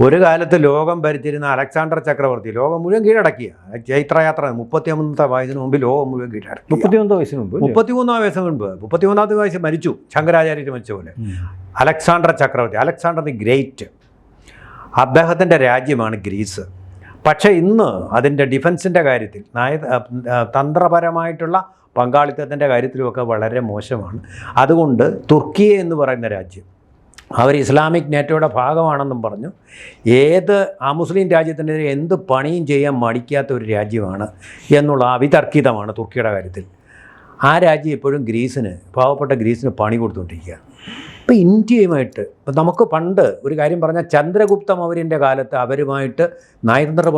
ഒരു കാലത്ത് ലോകം ഭരിച്ചിരുന്ന അലക്സാണ്ടർ ചക്രവർത്തി ലോകം മുഴുവൻ കീഴടക്കിയ ചൈത്രയാത്ര 31 വയസ്സിന് മുമ്പ് ലോകം മുഴുവൻ കീഴടക്കി. 31 വയസ്സിന് മുമ്പ് 33 വയസ്സിന് മുൻപ് 31ാമത്തെ വയസ്സ് മരിച്ചു, ശങ്കരാചാര്യർ മരിച്ച പോലെ. അലക്സാണ്ടർ ചക്രവർത്തി, അലക്സാണ്ടർ ദി ഗ്രേറ്റ്, അദ്ദേഹത്തിൻ്റെ രാജ്യമാണ് ഗ്രീസ്. പക്ഷേ ഇന്ന് അതിൻ്റെ ഡിഫൻസിൻ്റെ കാര്യത്തിൽ തന്ത്രപരമായിട്ടുള്ള പങ്കാളിത്തത്തിൻ്റെ കാര്യത്തിലുമൊക്കെ വളരെ മോശമാണ്. അതുകൊണ്ട് തുർക്കി എന്ന് പറയുന്ന രാജ്യം അവർ ഇസ്ലാമിക് നേറ്റോയുടെ ഭാഗമാണെന്നും പറഞ്ഞു ഏത് മുസ്ലിം രാജ്യത്തിനെതിരെ എന്ത് പണിയും ചെയ്യാൻ മടിക്കാത്ത ഒരു രാജ്യമാണ് എന്നുള്ള അവിതർക്കിതമാണ് തുർക്കിയുടെ കാര്യത്തിൽ. ആ രാജ്യം ഇപ്പോഴും ഗ്രീസിന്, പാവപ്പെട്ട ഗ്രീസിന് പണി കൊടുത്തുകൊണ്ടിരിക്കുക. ഇപ്പോൾ ഇന്ത്യയുമായിട്ട് നമുക്ക് പണ്ട് ഒരു കാര്യം പറഞ്ഞാൽ ചന്ദ്രഗുപ്ത മൗര്യൻ്റെ കാലത്ത് അവരുമായിട്ട് നയതന്ത്ര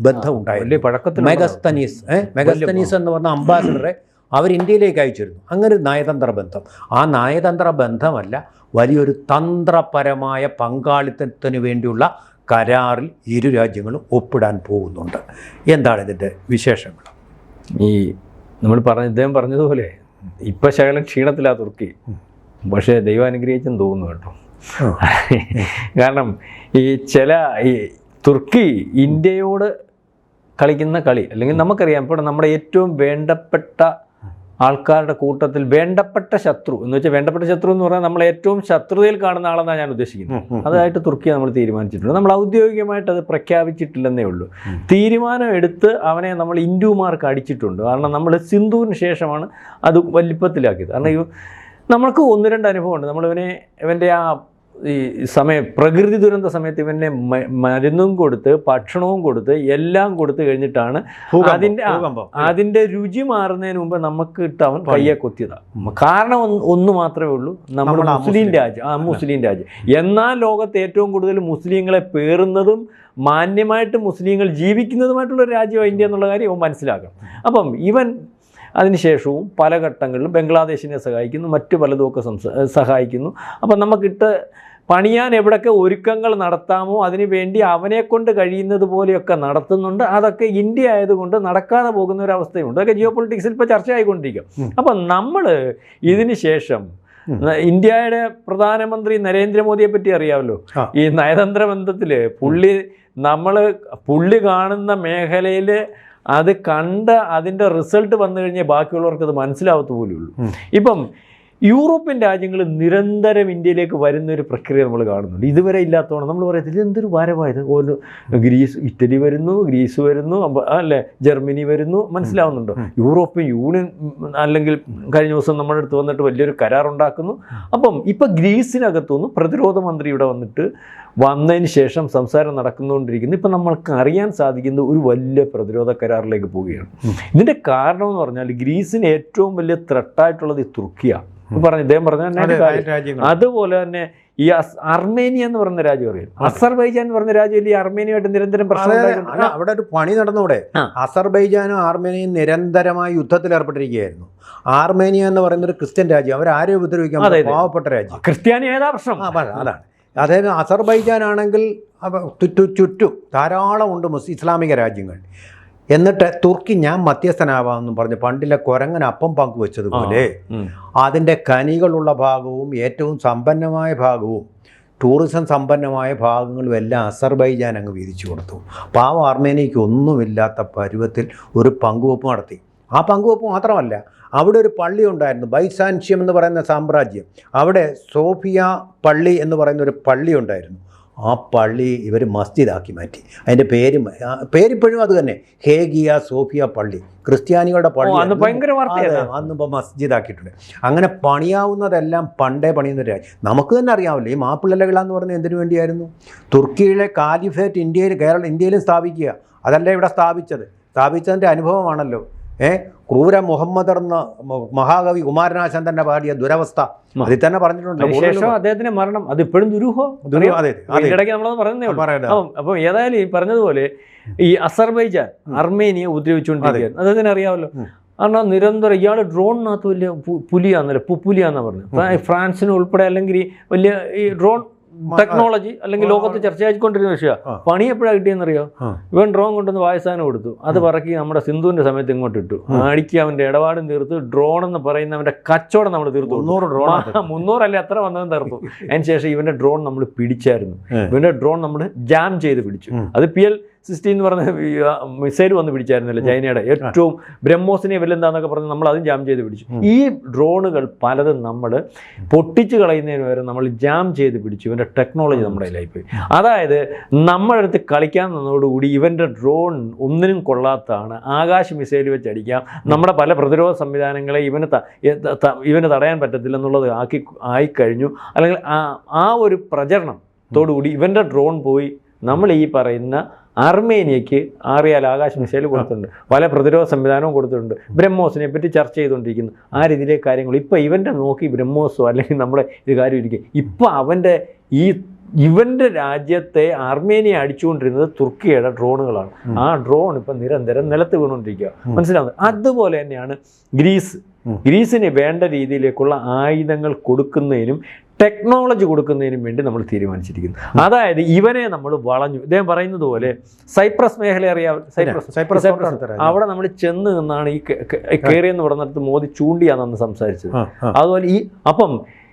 ബന്ധം ഉണ്ടായിരുന്നു. പഴക്കത്തിൽ മെഗസ്തനീസ് എന്ന് പറഞ്ഞ അംബാസിഡറെ അവർ ഇന്ത്യയിലേക്ക് അയച്ചിരുന്നു. അങ്ങനെ ഒരു നയതന്ത്ര ബന്ധം. ആ നയതന്ത്ര ബന്ധമല്ല, വലിയൊരു തന്ത്രപരമായ പങ്കാളിത്തത്തിന് വേണ്ടിയുള്ള കരാറിൽ ഇരു രാജ്യങ്ങളും ഒപ്പിടാൻ പോകുന്നുണ്ട്. എന്താണ് ഇതിൻ്റെ വിശേഷങ്ങൾ? ഈ നമ്മൾ ഇദ്ദേഹം പറഞ്ഞതുപോലെ ഇപ്പം ശകലം ക്ഷീണത്തിലാ തുർക്കി, പക്ഷേ ദൈവം അനുഗ്രഹിച്ചെന്ന് തോന്നുന്നു കേട്ടോ. കാരണം ഈ തുർക്കി ഇന്ത്യയോട് കളിക്കുന്ന കളി, അല്ലെങ്കിൽ നമുക്കറിയാം ഇപ്പോൾ നമ്മുടെ ഏറ്റവും വേണ്ടപ്പെട്ട ആൾക്കാരുടെ കൂട്ടത്തിൽ വേണ്ടപ്പെട്ട ശത്രു എന്ന് വെച്ചാൽ, വേണ്ടപ്പെട്ട ശത്രു എന്ന് പറഞ്ഞാൽ നമ്മൾ ഏറ്റവും ശത്രുതയിൽ കാണുന്ന ആളെന്നാണ് ഞാൻ ഉദ്ദേശിക്കുന്നത്. അതായിട്ട് തുർക്കിയെ നമ്മൾ തീരുമാനിച്ചിട്ടുണ്ട്. നമ്മൾ ഔദ്യോഗികമായിട്ട് അത് പ്രഖ്യാപിച്ചിട്ടില്ലെന്നേ ഉള്ളൂ. തീരുമാനം എടുത്ത് അവനെ നമ്മൾ ഇന്ത്യമാർക്ക് അടിച്ചിട്ടുണ്ട്. കാരണം നമ്മൾ സിന്ധുവിന് ശേഷമാണ് അത് വലിപ്പത്തിലാക്കിയത്. കാരണം നമ്മൾക്ക് 1-2 അനുഭവമുണ്ട്. ഇവൻ്റെ ആ പ്രകൃതി ദുരന്ത സമയത്ത് ഇവനെ മരുന്നും കൊടുത്ത് ഭക്ഷണവും കൊടുത്ത് എല്ലാം കൊടുത്തു കഴിഞ്ഞിട്ടാണ് അതിൻ്റെ രുചി മാറുന്നതിന് മുമ്പ് നമുക്ക് ഇട്ട് അവൻ കയ്യെ കൊത്തിയതാണ്. കാരണം ഒന്ന് മാത്രമേ ഉള്ളൂ, നമ്മൾ മുസ്ലിം രാജ്യം. എന്നാൽ ലോകത്ത് ഏറ്റവും കൂടുതൽ മുസ്ലിങ്ങളെ പേറുന്നതും മാന്യമായിട്ട് മുസ്ലിങ്ങൾ ജീവിക്കുന്നതുമായിട്ടുള്ള ഒരു രാജ്യമാണ് ഇന്ത്യ എന്നുള്ള കാര്യം ഇവൻ മനസ്സിലാക്കണം. അപ്പം ഇവൻ അതിനുശേഷവും പല ഘട്ടങ്ങളിലും ബംഗ്ലാദേശിനെ സഹായിക്കുന്നു, മറ്റു പലതുമൊക്കെ സഹായിക്കുന്നു. അപ്പം നമുക്കിട്ട് പണിയാൻ എവിടെയൊക്കെ ഒരുക്കങ്ങൾ നടത്താമോ അതിനു വേണ്ടി അവനെക്കൊണ്ട് കഴിയുന്നത് പോലെയൊക്കെ നടത്തുന്നുണ്ട്. അതൊക്കെ ഇന്ത്യ ആയതുകൊണ്ട് നടക്കാതെ പോകുന്ന ഒരു അവസ്ഥയുണ്ട്. അതൊക്കെ ജിയോ പൊളിറ്റിക്സിൽ ഇപ്പോൾ ചർച്ചയായിക്കൊണ്ടിരിക്കും. അപ്പം നമ്മൾ ഇതിന് ശേഷം ഇന്ത്യയുടെ പ്രധാനമന്ത്രി നരേന്ദ്രമോദിയെ പറ്റി അറിയാമല്ലോ. ഈ നയതന്ത്ര ബന്ധത്തിൽ പുള്ളി കാണുന്ന മേഖലയിൽ അത് കണ്ട് അതിൻ്റെ റിസൾട്ട് വന്നു കഴിഞ്ഞാൽ ബാക്കിയുള്ളവർക്ക് അത് മനസ്സിലാവത്ത് പോലുള്ളൂ. ഇപ്പം യൂറോപ്യൻ രാജ്യങ്ങൾ നിരന്തരം ഇന്ത്യയിലേക്ക് വരുന്നൊരു പ്രക്രിയ നമ്മൾ കാണുന്നുണ്ട്. ഇതുവരെ ഇല്ലാത്തതാണ്. നമ്മൾ പറയത്തില്ല ഇതെന്തൊരു വരവായത്. ഇറ്റലി വരുന്നു, ഗ്രീസ് വരുന്നു, അല്ലേ, ജർമ്മനി വരുന്നു, മനസ്സിലാവുന്നുണ്ടോ? യൂറോപ്യൻ യൂണിയൻ അല്ലെങ്കിൽ കഴിഞ്ഞ ദിവസം നമ്മുടെ അടുത്ത് വന്നിട്ട് വലിയൊരു കരാറുണ്ടാക്കുന്നു. അപ്പം ഇപ്പം ഗ്രീസിനകത്തുനിന്ന് പ്രതിരോധ മന്ത്രി ഇവിടെ വന്നതിന് ശേഷം സംസാരം നടക്കുന്നുകൊണ്ടിരിക്കുന്നു. ഇപ്പം നമ്മൾക്ക് അറിയാൻ സാധിക്കുന്ന ഒരു വലിയ പ്രതിരോധ കരാറിലേക്ക് പോവുകയാണ്. ഇതിൻ്റെ കാരണം എന്ന് പറഞ്ഞാൽ ഗ്രീസിന് ഏറ്റവും വലിയ ത്രെട്ടായിട്ടുള്ളത് ഈ തുർക്കിയാണ്. ഇദ്ദേഹം പറഞ്ഞ അതുപോലെ തന്നെ ഈ അർമേനിയ എന്ന് പറയുന്ന രാജ്യം അറിയാം. അസർബൈജാൻ എന്ന് പറഞ്ഞ രാജ്യം ഈ അർമേനിയുമായിട്ട് നിരന്തരം പ്രശ്നം. അവിടെ ഒരു പണി നടന്നൂടെ? അസർബൈജാനും അർമേനിയയും നിരന്തരമായി യുദ്ധത്തിൽ ഏർപ്പെട്ടിരിക്കുകയായിരുന്നു. ആർമേനിയ എന്ന് പറയുന്ന ഒരു ക്രിസ്ത്യൻ രാജ്യം, അവരാരെയും ഉപദ്രവിക്കാൻ പാവപ്പെട്ട രാജ്യം, ക്രിസ്ത്യാനി ഏതാ പ്രശ്നം? അതാണ്. അതായത് അസർബൈജാൻ ആണെങ്കിൽ ചുറ്റും ധാരാളമുണ്ട് ഇസ്ലാമിക രാജ്യങ്ങൾ. എന്നിട്ട് തുർക്കി ഞാൻ മധ്യസ്ഥനാവാമെന്നും പറഞ്ഞ് പണ്ടിലെ കുരങ്ങൻ അപ്പം പങ്കുവെച്ചതുപോലെ അതിൻ്റെ ഖനികളുള്ള ഭാഗവും ഏറ്റവും സമ്പന്നമായ ഭാഗവും ടൂറിസം സമ്പന്നമായ ഭാഗങ്ങളും എല്ലാം അസർബൈജാൻ അങ്ങ് വീതിച്ചു കൊടുത്തു. പാവം അർമേനിയയ്ക്ക് ഒന്നുമില്ലാത്ത പരുവത്തിൽ ഒരു പങ്കുവെപ്പ് നടത്തി. ആ പങ്കുവെപ്പ് മാത്രമല്ല, അവിടെ ഒരു പള്ളി ഉണ്ടായിരുന്നു, ബൈസാൻഷ്യം എന്ന് പറയുന്ന സാമ്രാജ്യം. അവിടെ സോഫിയ പള്ളി എന്ന് പറയുന്ന ഒരു പള്ളി ഉണ്ടായിരുന്നു. ആ പള്ളി ഇവർ മസ്ജിദാക്കി മാറ്റി. അതിൻ്റെ പേരിപ്പോഴും അത് തന്നെ, ഹേഗിയ സോഫിയ പള്ളി, ക്രിസ്ത്യാനികളുടെ പള്ളി. അന്നിപ്പോൾ മസ്ജിദാക്കിയിട്ടുണ്ട്. അങ്ങനെ പണിയാവുന്നതെല്ലാം പണ്ടേ പണിയുന്ന രാജ്യം. നമുക്ക് തന്നെ അറിയാമല്ലോ, ഈ മാപ്പിളകളെന്ന് പറഞ്ഞാൽ എന്തിനു വേണ്ടിയായിരുന്നു? തുർക്കിയിലെ കാലിഫേറ്റ് ഇന്ത്യയിലും സ്ഥാപിക്കുക. അതല്ല ഇവിടെ സ്ഥാപിച്ചതിൻ്റെ അനുഭവമാണല്ലോ. ക്രൂര മുഹമ്മദ് എന്ന മഹാകവി കുമാരനാശാൻ തന്നെ പാടിയ ദുരവസ്ഥ അതിൽ തന്നെ പറഞ്ഞിട്ടുണ്ട്. അദ്ദേഹത്തിന്റെ മരണം അത് ഇപ്പോഴും ഇടയ്ക്ക് നമ്മളത് പറയുന്നേ. അപ്പം ഏതായാലും ഈ പറഞ്ഞതുപോലെ ഈ അസർബൈജാൻ അർമേനിയ ഉപദ്രവിച്ചുകൊണ്ടിരിക്കുകയാണ്. അദ്ദേഹത്തിന് അറിയാമല്ലോ. കാരണം നിരന്തരം ഇയാൾ ഡ്രോണിനകത്ത് വലിയ പുലിയാന്നല്ലോ, പുലിയാന്നാണ് പറഞ്ഞത്. ഫ്രാൻസിന് ഉൾപ്പെടെ അല്ലെങ്കിൽ വലിയ ഈ ഡ്രോൺ ടെക്നോളജി അല്ലെങ്കിൽ ലോകത്ത് ചർച്ചയായിക്കൊണ്ടിരുന്ന വിഷയമാണ്. പണി എപ്പോഴാണ് കിട്ടിയെന്നറിയോ? ഇവൻ ഡ്രോൺ കൊണ്ടുവന്ന് വായുസാധനം കൊടുത്തു, അത് പറക്കി നമ്മുടെ സിന്ധുവിന്റെ സമയത്ത് ഇങ്ങോട്ട് ഇട്ടു, അടിക്ക് അവന്റെ ഇടപാടും തീർത്തു, ഡ്രോൺ എന്ന് പറയുന്ന അവന്റെ കച്ചവടം നമ്മൾ തീർത്തു. 300 അല്ലേ എത്ര വന്നതും തീർത്തു. അതിനുശേഷം ഇവന്റെ ഡ്രോൺ നമ്മൾ പിടിച്ചായിരുന്നു. ഇവന്റെ ഡ്രോൺ നമ്മൾ ജാം ചെയ്ത് പിടിച്ചു. അത് PL-60 എന്ന് പറഞ്ഞ മിസൈൽ വന്ന് പിടിച്ചായിരുന്നല്ലോ ചൈനയുടെ. ഏറ്റവും ബ്രഹ്മോസിനെ വല്ലെന്താന്നൊക്കെ പറഞ്ഞ് നമ്മൾ അതും ജാം ചെയ്ത് പിടിച്ചു. ഈ ഡ്രോണുകൾ പലതും നമ്മൾ പൊട്ടിച്ച് കളയുന്നതിന് വരെ നമ്മൾ ജാം ചെയ്ത് പിടിച്ചു. ഇവൻ്റെ ടെക്നോളജി നമ്മുടെ കയ്യിലായിപ്പോയി. അതായത് നമ്മുടെ അടുത്ത് കളിക്കാൻ നിന്നതോടുകൂടി ഇവൻ്റെ ഡ്രോൺ ഒന്നിനും കൊള്ളാത്തതാണ്. ആകാശ മിസൈൽ വെച്ച് അടിക്കാം, നമ്മുടെ പല പ്രതിരോധ സംവിധാനങ്ങളെ ഇവന് തടയാൻ പറ്റത്തില്ലെന്നുള്ളത് ആയിക്കഴിഞ്ഞു. അല്ലെങ്കിൽ ആ ഒരു പ്രചരണത്തോടുകൂടി ഇവൻ്റെ ഡ്രോൺ പോയി നമ്മൾ ഈ പറയുന്ന അർമേനിയയ്ക്ക് ആറിയാൽ ആകാശ മിസൈൽ കൊടുത്തിട്ടുണ്ട്, പല പ്രതിരോധ സംവിധാനവും കൊടുത്തിട്ടുണ്ട്. ബ്രഹ്മോസിനെ പറ്റി ചർച്ച ചെയ്തുകൊണ്ടിരിക്കുന്നു. ആ രീതിയിലെ കാര്യങ്ങൾ ഇപ്പോൾ ഇവൻ്റെ നോക്കി ബ്രഹ്മോസോ അല്ലെങ്കിൽ നമ്മുടെ ഇത് കാര്യം ഇരിക്കും. ഇപ്പോൾ ഇവൻ്റെ രാജ്യത്തെ അർമേനിയ അടിച്ചുകൊണ്ടിരുന്നത് തുർക്കിയുടെ ഡ്രോണുകളാണ്. ആ ഡ്രോൺ ഇപ്പം നിരന്തരം നിലത്ത് വീണുകൊണ്ടിരിക്കുക. മനസ്സിലാവുന്നത്? അതുപോലെ തന്നെയാണ് ഗ്രീസിന് വേണ്ട രീതിയിലേക്കുള്ള ആയുധങ്ങൾ കൊടുക്കുന്നതിനും ടെക്നോളജി കൊടുക്കുന്നതിനും വേണ്ടി നമ്മൾ തീരുമാനിച്ചിരിക്കുന്നു. അതായത് ഇവനെ നമ്മൾ വളഞ്ഞു. ഇദ്ദേഹം പറയുന്നത് പോലെ സൈപ്രസ് മേഖല അറിയാം, സൈപ്രസ് അവിടെ നമ്മൾ ചെന്ന് നിന്നാണ് ഈ കയറിയെന്ന് പറഞ്ഞിടത്ത് മോദി ചൂണ്ടിയാണെന്ന് സംസാരിച്ചത്. അതുപോലെ അപ്പം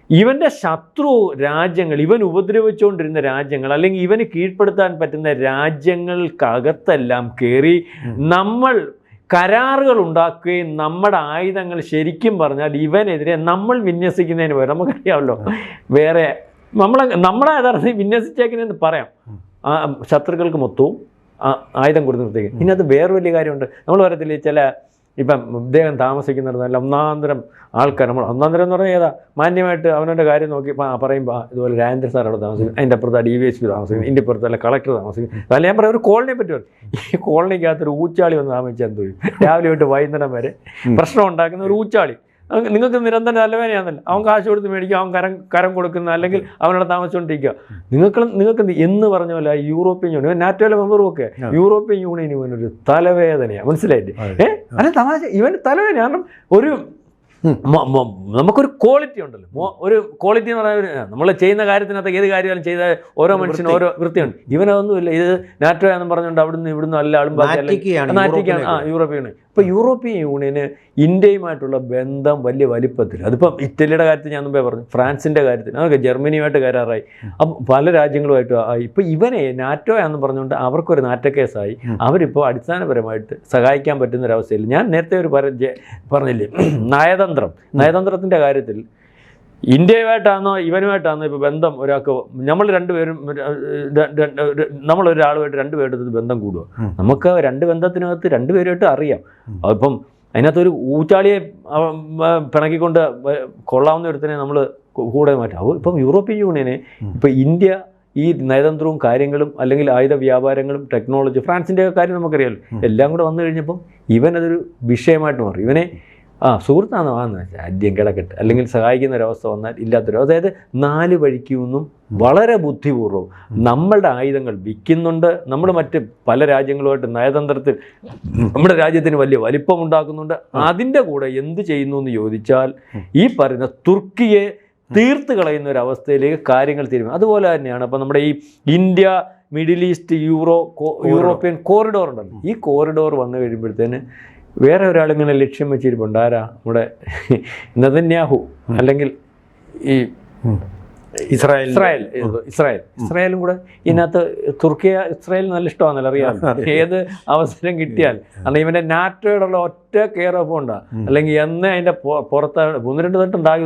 ഇവൻ്റെ ശത്രു രാജ്യങ്ങൾ, ഇവൻ ഉപദ്രവിച്ചുകൊണ്ടിരുന്ന രാജ്യങ്ങൾ അല്ലെങ്കിൽ ഇവന് കീഴ്പ്പെടുത്താൻ പറ്റുന്ന രാജ്യങ്ങൾക്കകത്തെല്ലാം കയറി നമ്മൾ കരാറുകൾ ഉണ്ടാക്കുകയും നമ്മുടെ ആയുധങ്ങൾ ശരിക്കും പറഞ്ഞാൽ ഇവനെതിരെ നമ്മൾ വിന്യസിക്കുന്നതിന് പകരം നമുക്കറിയാമല്ലോ വേറെ നമ്മളെ യഥാർത്ഥത്തിൽ വിന്യസിച്ചേക്കുന്നതെന്ന് പറയാം. ശത്രുക്കൾക്ക് മൊത്തവും ആയുധം കൊടുത്ത് നിർത്തിക്കും. ഇനി അത് വേറെ വലിയ കാര്യമുണ്ട്. നമ്മൾ പറയത്തില്ലേ ചില ഇപ്പം ഇദ്ദേഹം താമസിക്കുന്നിടത്ത് നല്ല ഒന്നാന്തരം ആൾക്കാർ, നമ്മൾ ഒന്നാന്തരം എന്ന് പറഞ്ഞാൽ ഏതാ മാന്യമായിട്ട് അവനവൻ്റെ കാര്യം നോക്കി പറയുമ്പോൾ ഇതുപോലെ രാജേന്ദ്ര സാർ അവിടെ താമസിക്കും, അതിൻ്റെ അപ്പുറത്ത് DVSP താമസിക്കും, ഇതിൻ്റെ അപ്പുറത്ത് അല്ല കളക്ടർ താമസിക്കും. അതല്ല ഞാൻ പറയാം, ഒരു കോളനിയെ പറ്റി ഈ കോളനിക്കകത്തൊരു ഊച്ചാളി വന്ന് താമസിച്ചാൽ എന്ത് ചെയ്യും? രാവിലെ തൊട്ട് വൈകുന്നേരം വരെ പ്രശ്നം ഉണ്ടാക്കുന്ന ഒരു ഊച്ചാളി. നിങ്ങൾക്ക് നിരന്തരം തലവേദനയാണല്ലോ, അവൻ കാശ് കൊടുത്ത് മേടിക്കുക, അവൻ കരം കൊടുക്കുന്ന അല്ലെങ്കിൽ അവനോട് താമസിച്ചുകൊണ്ടിരിക്കുക. നിങ്ങൾക്ക് എന്ന് പറഞ്ഞ പോലെ യൂറോപ്യൻ യൂണിയൻ, നാറ്റോയിലെ മെമ്പറും ഒക്കെ യൂറോപ്യൻ യൂണിയൻ ഇവനൊരു തലവേദനയാണ്. മനസ്സിലായില്ലേ? അല്ല തമാശ, ഇവന് തലവേദന. കാരണം നമുക്കൊരു ക്വാളിറ്റി ഉണ്ടല്ലോ, ഒരു ക്വാളിറ്റി എന്ന് പറയുന്നത് നമ്മൾ ചെയ്യുന്ന കാര്യത്തിനകത്ത് ഏത് കാര്യമായാലും ചെയ്ത ഓരോ മനുഷ്യനും ഓരോ വൃത്തിയുണ്ട്. ഇവനതൊന്നുമില്ല. ഇത് നാറ്റോ എന്ന് പറഞ്ഞുകൊണ്ട് ഇവിടുന്ന് എല്ലാ ആളും നാറ്റിക്കാണ് യൂറോപ്യൻ യൂണിയൻ. ഇപ്പോൾ യൂറോപ്യൻ യൂണിയന് ഇന്ത്യയുമായിട്ടുള്ള ബന്ധം വലിയ വലിപ്പത്തിൽ, അതിപ്പം ഇറ്റലിയുടെ കാര്യത്തിൽ ഞാൻ മുമ്പേ പറഞ്ഞു, ഫ്രാൻസിൻ്റെ കാര്യത്തിൽ, അതൊക്കെ ജർമ്മനിയുമായിട്ട് കരാറായി, അപ്പം പല രാജ്യങ്ങളുമായിട്ട് ആയി. ഇപ്പോൾ ഇവനെ നാറ്റോയാണെന്ന് പറഞ്ഞുകൊണ്ട് അവർക്കൊരു നാറ്റക്കേസായി. അവരിപ്പോൾ അടിസ്ഥാനപരമായിട്ട് സഹായിക്കാൻ പറ്റുന്നൊരവസ്ഥയിൽ ഞാൻ നേരത്തെ പറഞ്ഞില്ലേ നയതന്ത്രത്തിൻ്റെ കാര്യത്തിൽ ഇന്ത്യയുമായിട്ടാണോ ഇവനുമായിട്ടാണോ ഇപ്പോൾ ബന്ധം ഒരാൾക്ക്, നമ്മളൊരാളുമായിട്ട് രണ്ടുപേരുടെ ബന്ധം കൂടുക. നമുക്ക് രണ്ട് ബന്ധത്തിനകത്ത് രണ്ടുപേരുമായിട്ട് അറിയാം. അപ്പം അതിനകത്തൊരു ഊച്ചാളിയെ പിണക്കിക്കൊണ്ട് കൊള്ളാവുന്ന ഒരുത്തിനെ നമ്മൾ കൂടെ മാറ്റാം. ഇപ്പം യൂറോപ്യൻ യൂണിയനെ ഇപ്പോൾ ഇന്ത്യ ഈ നയതന്ത്രവും കാര്യങ്ങളും അല്ലെങ്കിൽ ആയുധ വ്യാപാരങ്ങളും ടെക്നോളജി, ഫ്രാൻസിൻ്റെ കാര്യം നമുക്കറിയാമല്ലോ, എല്ലാം കൂടെ വന്നു കഴിഞ്ഞപ്പം ഇവനതൊരു വിഷയമായിട്ട് മാറും. ഇവനെ സുഹൃത്താണോ ആദ്യം കിടക്കട്ടെ അല്ലെങ്കിൽ സഹായിക്കുന്ന ഒരവസ്ഥ വന്നാൽ ഇല്ലാത്തൊരു, അതായത് 4 വഴിക്ക് നിന്നും വളരെ ബുദ്ധിപൂർവ്വം നമ്മളുടെ ആയുധങ്ങൾ വിൽക്കുന്നുണ്ട്. നമ്മൾ മറ്റ് പല രാജ്യങ്ങളുമായിട്ട് നയതന്ത്രത്തിൽ നമ്മുടെ രാജ്യത്തിന് വലിയ വലിപ്പമുണ്ടാക്കുന്നുണ്ട്. അതിൻ്റെ കൂടെ എന്ത് ചെയ്യുന്നു എന്ന് ചോദിച്ചാൽ ഈ പറയുന്ന തുർക്കിയെ തീർത്ത് കളയുന്ന ഒരവസ്ഥയിലേക്ക് കാര്യങ്ങൾ തീരുമാനം. അതുപോലെ തന്നെയാണ് അപ്പം നമ്മുടെ ഈ India middle east European corridor ഉണ്ടല്ലോ. ഈ കോറിഡോർ വന്നു കഴിയുമ്പോഴത്തേന് വേറെ ഒരാളിങ്ങനെ ലക്ഷ്യം വെച്ചിരിപ്പുണ്ട്. ആരാ? നമ്മുടെ നെതന്യാഹു അല്ലെങ്കിൽ ഈ ഇസ്രായേലും കൂടെ ഇതിനകത്ത് ഇസ്രായേൽ നല്ല ഇഷ്ടമാണെന്നല്ലോ, അറിയാം. ഏത് അവസരം കിട്ടിയാൽ, കാരണം ഇവൻ്റെ നാറ്റോയോടുള്ള ഒറ്റ കെയർ ഓഫ് ഉണ്ടാകും. അല്ലെങ്കിൽ എന്നേ അതിൻ്റെ പുറത്ത് 1-2 തട്ടം താങ്ങി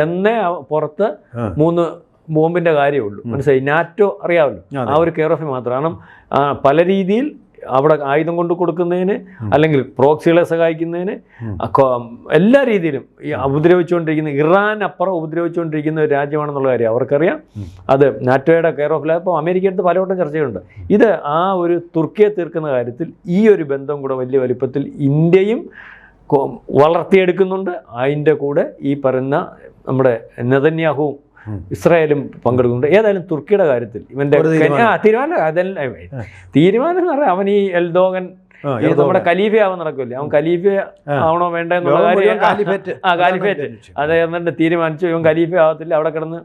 എന്നേ പുറത്ത് 3 ബോംബിൻ്റെ കാര്യമുള്ളൂ. മനസ്സിലായി? നാറ്റോ അറിയാമല്ലോ, ആ ഒരു കെയർ ഓഫ് മാത്രം. കാരണം പല രീതിയിൽ അവിടെ ആയുധം കൊണ്ട് കൊടുക്കുന്നതിന് അല്ലെങ്കിൽ പ്രോക്സികളെ സഹായിക്കുന്നതിന് എല്ലാ രീതിയിലും ഈ ഉപദ്രവിച്ചുകൊണ്ടിരിക്കുന്ന ഇറാൻ അപ്പുറം ഉപദ്രവിച്ചുകൊണ്ടിരിക്കുന്ന ഒരു രാജ്യമാണെന്നുള്ള കാര്യം അവർക്കറിയാം. അത് നാറ്റോയുടെ കെയർ ഓഫിൽ ഇപ്പോൾ അമേരിക്കയുടെ പലവട്ടം ചർച്ചയുണ്ട്. ഇത് ആ ഒരു തുർക്കിയെ തീർക്കുന്ന കാര്യത്തിൽ ഈ ഒരു ബന്ധം കൂടെ വലിയ വലിപ്പത്തിൽ ഇന്ത്യയും വളർത്തിയെടുക്കുന്നുണ്ട്. അതിൻ്റെ കൂടെ ഈ പറയുന്ന നമ്മുടെ നെതന്യാഹുവും ഇസ്രായേലും പങ്കെടുക്കുന്നുണ്ട്. ഏതായാലും തുർക്കിയുടെ കാര്യത്തിൽ ഇവൻ്റെ തീരുമാനം എന്ന് പറഞ്ഞാൽ അവൻ ഈ എൽദോഗൻ നമ്മുടെ ഖലീഫ ആവാൻ നടക്കില്ലേ, അവൻ ഖലീഫ ആവണോ വേണ്ട എന്നുള്ള കാര്യം കാലിഫേറ്റ് അത് എന്നിട്ട് തീരുമാനിച്ചു. ഇവൻ ഖലീഫ ആവത്തില്ല, അവിടെ കിടന്ന്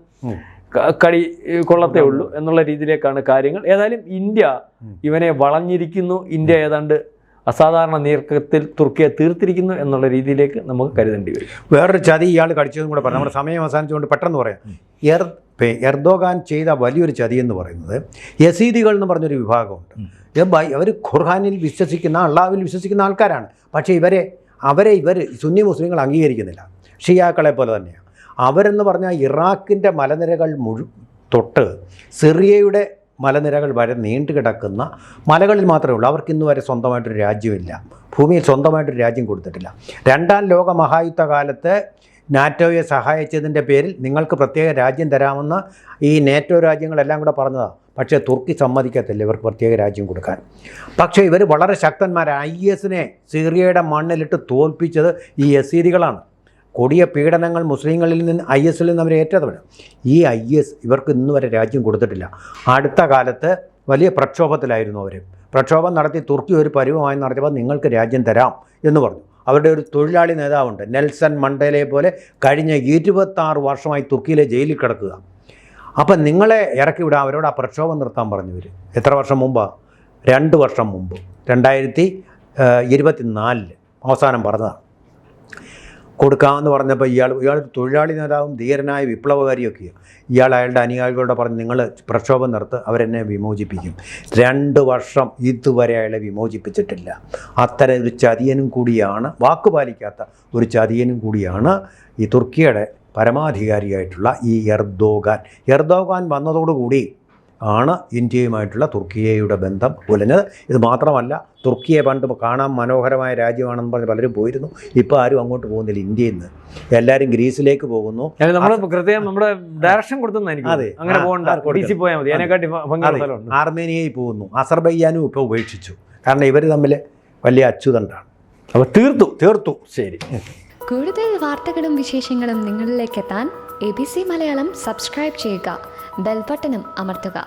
കടി കൊള്ളത്തേ ഉള്ളൂ എന്നുള്ള രീതിയിലേക്കാണ് കാര്യങ്ങൾ. ഏതായാലും ഇന്ത്യ ഇവനെ വളഞ്ഞിരിക്കുന്നു, ഇന്ത്യ ഏതാണ്ട് അസാധാരണ നീക്കത്തിൽ തുർക്കിയെ തീർത്തിരിക്കുന്നു എന്നുള്ള രീതിയിലേക്ക് നമുക്ക് കരുതേണ്ടി വരും. വേറൊരു ചതി ഇയാൾ കടിച്ചതും കൂടെ പറയാം, നമ്മുടെ സമയം അവസാനിച്ചുകൊണ്ട് പെട്ടെന്ന് പറയാം. എർദോഗാൻ ചെയ്ത വലിയൊരു ചതി എന്ന് പറയുന്നത് യസീദികൾ എന്ന് പറഞ്ഞൊരു വിഭാഗമുണ്ട്. അവർ ഖുർആനിൽ വിശ്വസിക്കുന്ന, അള്ളാഹുവിൽ വിശ്വസിക്കുന്ന ആൾക്കാരാണ്. പക്ഷേ ഇവർ സുന്നി മുസ്ലിങ്ങൾ അംഗീകരിക്കുന്നില്ല, ഷിയാക്കളെ പോലെ തന്നെയാണ്. അവരെന്ന് പറഞ്ഞാൽ ഇറാഖിൻ്റെ മലനിരകൾ തൊട്ട് സിറിയയുടെ മലനിരകൾ വരെ നീണ്ടു കിടക്കുന്ന മലകളിൽ മാത്രമേ ഉള്ളൂ. അവർക്ക് ഇന്ന് വരെ സ്വന്തമായിട്ടൊരു രാജ്യമില്ല, ഭൂമിയിൽ സ്വന്തമായിട്ടൊരു രാജ്യം കൊടുത്തിട്ടില്ല. രണ്ടാം ലോക മഹായുദ്ധ കാലത്ത് നാറ്റോയെ സഹായിച്ചതിൻ്റെ പേരിൽ നിങ്ങൾക്ക് പ്രത്യേക രാജ്യം തരാമെന്ന് ഈ നാറ്റോ രാജ്യങ്ങളെല്ലാം കൂടെ പറഞ്ഞതാണ്. പക്ഷേ തുർക്കി സമ്മതിക്കത്തില്ല ഇവർക്ക് പ്രത്യേക രാജ്യം കൊടുക്കാൻ. പക്ഷേ ഇവർ വളരെ ശക്തന്മാരാണ്. IS-നെ സിറിയയുടെ മണ്ണിലിട്ട് തോൽപ്പിച്ചത് ഈ യസീദികളാണ്. കൊടിയ പീഡനങ്ങൾ മുസ്ലിങ്ങളിൽ നിന്ന് IS-ൽ നിന്ന് അവർ ഏറ്റതാണ്. ഈ IS ഇവർക്ക് ഇന്ന് വരെ രാജ്യം കൊടുത്തിട്ടില്ല. അടുത്ത കാലത്ത് വലിയ പ്രക്ഷോഭത്തിലായിരുന്നു അവർ. പ്രക്ഷോഭം നടത്തി തുർക്കി ഒരു പരിവമായി നടത്തിയപ്പോൾ നിങ്ങൾക്ക് രാജ്യം തരാം എന്ന് പറഞ്ഞു. അവരുടെ ഒരു തൊഴിലാളി നേതാവുണ്ട്, നെൽസൺ മണ്ടേലയെ പോലെ, കഴിഞ്ഞ 26 വർഷമായി തുർക്കിയിലെ ജയിലിൽ കിടക്കുക. അപ്പം നിങ്ങളെ ഇറക്കി വിടാം, അവരോട് ആ പ്രക്ഷോഭം നിർത്താൻ പറഞ്ഞവർ. എത്ര വർഷം മുമ്പാണ്? 2 വർഷം മുമ്പ്, 2024 അവസാനം പറഞ്ഞതാണ്. കൊടുക്കാമെന്ന് പറഞ്ഞപ്പോൾ ഇയാൾ തൊഴിലാളി നേതാവും ധീരനായ വിപ്ലവകാരിയൊക്കെയാണ്. അയാളുടെ അനുയായികളോട് പറഞ്ഞ് നിങ്ങൾ പ്രക്ഷോഭം നിർത്ത്, അവരെന്നെ വിമോചിപ്പിക്കും. 2 വർഷം ഇതുവരെ അയാളെ വിമോചിപ്പിച്ചിട്ടില്ല. അത്തരം ഒരു ചതിയനും കൂടിയാണ്, വാക്കുപാലിക്കാത്ത ഒരു ചതിയനും കൂടിയാണ് ഈ തുർക്കിയുടെ പരമാധികാരിയായിട്ടുള്ള ഈ എർദോഗാൻ വന്നതോടുകൂടി ആണ് ഇന്ത്യയുമായിട്ടുള്ള തുർക്കിയയുടെ ബന്ധം ഉലഞ്ഞത്. ഇത് മാത്രമല്ല, തുർക്കിയെ പണ്ട് കാണാൻ മനോഹരമായ രാജ്യമാണെന്ന് പറഞ്ഞ് പലരും പോയിരുന്നു. ഇപ്പോൾ ആരും അങ്ങോട്ട് പോകുന്നില്ല. ഇന്ത്യയിൽ നിന്ന് എല്ലാവരും ഗ്രീസിലേക്ക് പോകുന്നു. നമ്മുടെ ഡയറക്ഷൻ കൊടുത്തെന്നായിരിക്കും. അതെ, ആർമേനിയയിൽ പോകുന്നു. അസർബൈജാനും ഇപ്പോൾ ഉപേക്ഷിച്ചു. കാരണം ഇവർ തമ്മിൽ വലിയ അച്യുതണ്ടാണ്. അപ്പോൾ തീർത്തു. ശരി. കൂടുതൽ വാർത്തകളും വിശേഷങ്ങളും നിങ്ങളിലേക്ക് എത്താൻ ABC മലയാളം സബ്സ്ക്രൈബ് ചെയ്യുക, ബെൽ ബട്ടണും അമർത്തുക.